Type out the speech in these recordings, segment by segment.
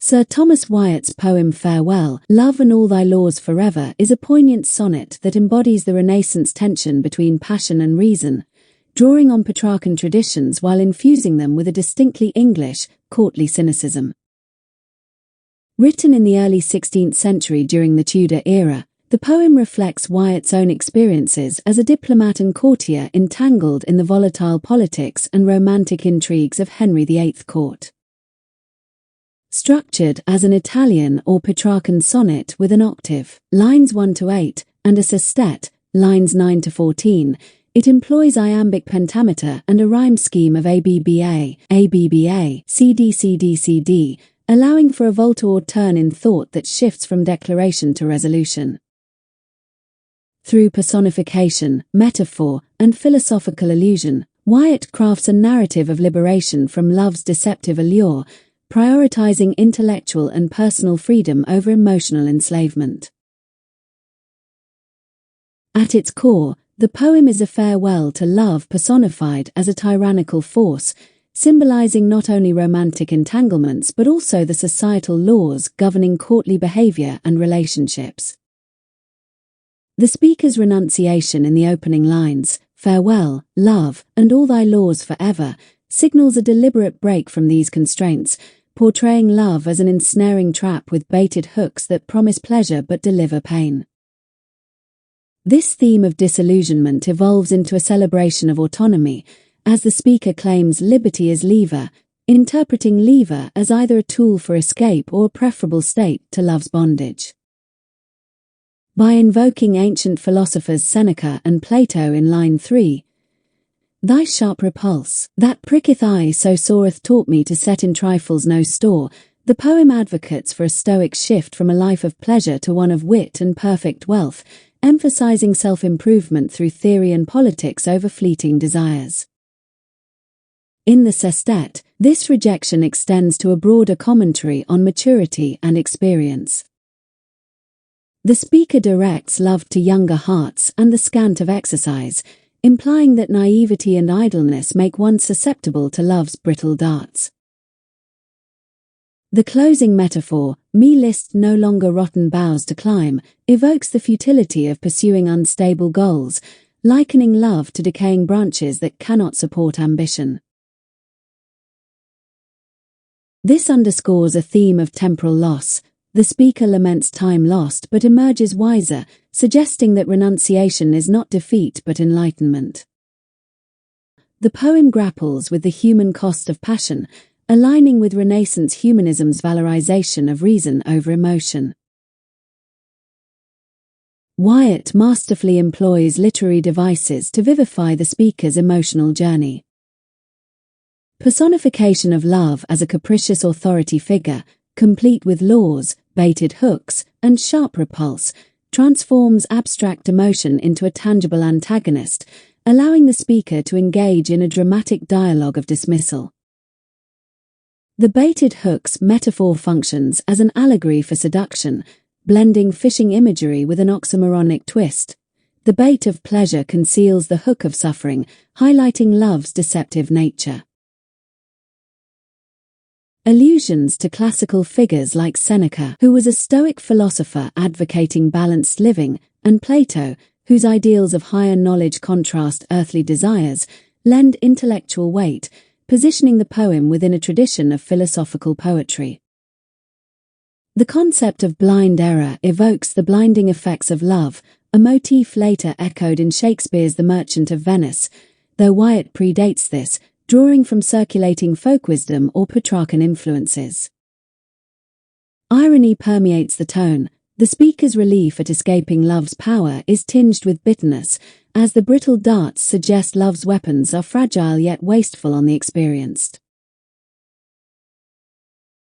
Sir Thomas Wyatt's poem Farewell, Love and All Thy Laws Forever is a poignant sonnet that embodies the Renaissance tension between passion and reason, drawing on Petrarchan traditions while infusing them with a distinctly English, courtly cynicism. Written in the early 16th century during the Tudor era, the poem reflects Wyatt's own experiences as a diplomat and courtier entangled in the volatile politics and romantic intrigues of Henry VIII court. Structured as an Italian or Petrarchan sonnet with an octave, lines 1 to 8, and a sestet, lines 9 to 14, it employs iambic pentameter and a rhyme scheme of ABBA, ABBA, CD, CD, CD, allowing for a volte-or turn in thought that shifts from declaration to resolution. Through personification, metaphor, and philosophical allusion, Wyatt crafts a narrative of liberation from love's deceptive allure, prioritizing intellectual and personal freedom over emotional enslavement. At its core, the poem is a farewell to love personified as a tyrannical force, symbolizing not only romantic entanglements but also the societal laws governing courtly behavior and relationships. The speaker's renunciation in the opening lines, farewell, love, and all thy laws forever, signals a deliberate break from these constraints, portraying love as an ensnaring trap with baited hooks that promise pleasure but deliver pain. This theme of disillusionment evolves into a celebration of autonomy, as the speaker claims liberty is lever, interpreting lever as either a tool for escape or a preferable state to love's bondage. By invoking ancient philosophers Seneca and Plato in line 3, thy sharp repulse, that pricketh eye so soreth taught me to set in trifles no store, the poem advocates for a stoic shift from a life of pleasure to one of wit and perfect wealth, emphasizing self-improvement through theory and politics over fleeting desires. In the sestet, this rejection extends to a broader commentary on maturity and experience. The speaker directs love to younger hearts and the scant of exercise, implying that naivety and idleness make one susceptible to love's brittle darts. The closing metaphor, me list no longer rotten boughs to climb, evokes the futility of pursuing unstable goals, likening love to decaying branches that cannot support ambition. This underscores a theme of temporal loss. The speaker laments time lost but emerges wiser, suggesting that renunciation is not defeat but enlightenment. The poem grapples with the human cost of passion, aligning with Renaissance humanism's valorization of reason over emotion. Wyatt masterfully employs literary devices to vivify the speaker's emotional journey. Personification of love as a capricious authority figure, complete with laws, baited hooks, and sharp repulse, transforms abstract emotion into a tangible antagonist, allowing the speaker to engage in a dramatic dialogue of dismissal. The baited hooks metaphor functions as an allegory for seduction, blending fishing imagery with an oxymoronic twist. The bait of pleasure conceals the hook of suffering, highlighting love's deceptive nature. Allusions to classical figures like Seneca, who was a Stoic philosopher advocating balanced living, and Plato, whose ideals of higher knowledge contrast earthly desires, lend intellectual weight, positioning the poem within a tradition of philosophical poetry. The concept of blind error evokes the blinding effects of love, a motif later echoed in Shakespeare's The Merchant of Venice, though Wyatt predates this, drawing from circulating folk wisdom or Petrarchan influences. Irony permeates the tone. The speaker's relief at escaping love's power is tinged with bitterness, as the brittle darts suggest love's weapons are fragile yet wasteful on the experienced.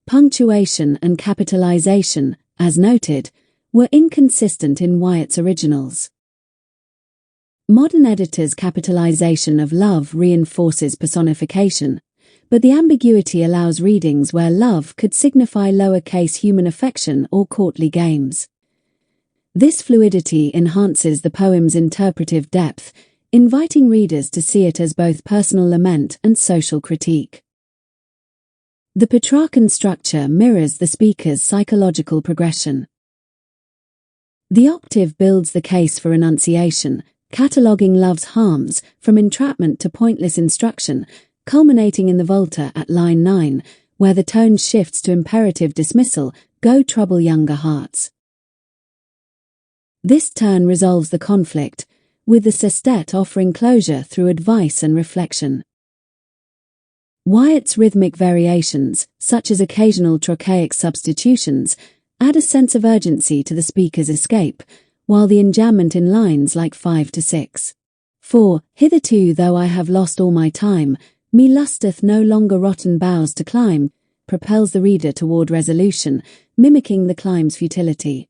Punctuation and capitalization, as noted, were inconsistent in Wyatt's originals. Modern editors' capitalization of love reinforces personification, but the ambiguity allows readings where love could signify lowercase human affection or courtly games. This fluidity enhances the poem's interpretive depth, inviting readers to see it as both personal lament and social critique. The Petrarchan structure mirrors the speaker's psychological progression. The octave builds the case for renunciation, cataloguing love's harms, from entrapment to pointless instruction, culminating in the volta at line 9, where the tone shifts to imperative dismissal, go trouble younger hearts. This turn resolves the conflict, with the sestet offering closure through advice and reflection. Wyatt's rhythmic variations, such as occasional trochaic substitutions, add a sense of urgency to the speaker's escape, while the enjambment in lines like 5 to 6. For, hitherto though I have lost all my time, me lusteth no longer rotten boughs to climb, propels the reader toward resolution, mimicking the climb's futility.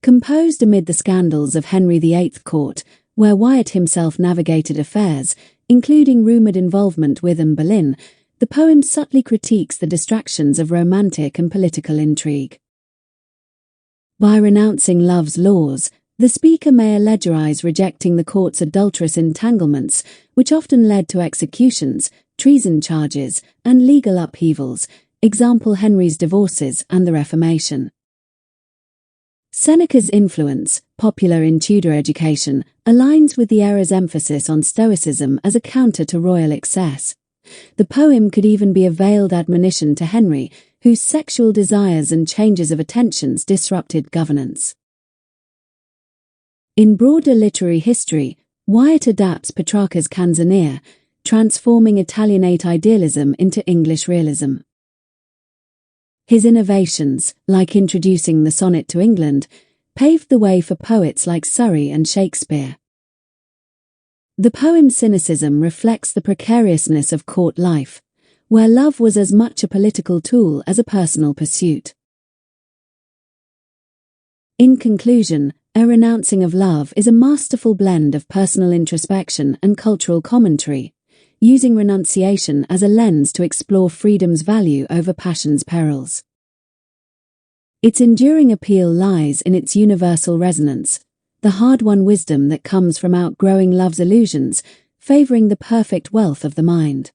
Composed amid the scandals of Henry VIII court, where Wyatt himself navigated affairs, including rumoured involvement with Anne Boleyn, the poem subtly critiques the distractions of romantic and political intrigue. By renouncing love's laws, the speaker may allegorize rejecting the court's adulterous entanglements, which often led to executions, treason charges, and legal upheavals, example Henry's divorces and the Reformation. Seneca's influence, popular in Tudor education, aligns with the era's emphasis on Stoicism as a counter to royal excess. The poem could even be a veiled admonition to Henry, whose sexual desires and changes of attentions disrupted governance. In broader literary history, Wyatt adapts Petrarca's canzoniere, transforming Italianate idealism into English realism. His innovations, like introducing the sonnet to England, paved the way for poets like Surrey and Shakespeare. The poem's cynicism reflects the precariousness of court life, where love was as much a political tool as a personal pursuit. In conclusion, A Renouncing of Love is a masterful blend of personal introspection and cultural commentary, using renunciation as a lens to explore freedom's value over passion's perils. Its enduring appeal lies in its universal resonance, the hard-won wisdom that comes from outgrowing love's illusions, favoring the perfect wealth of the mind.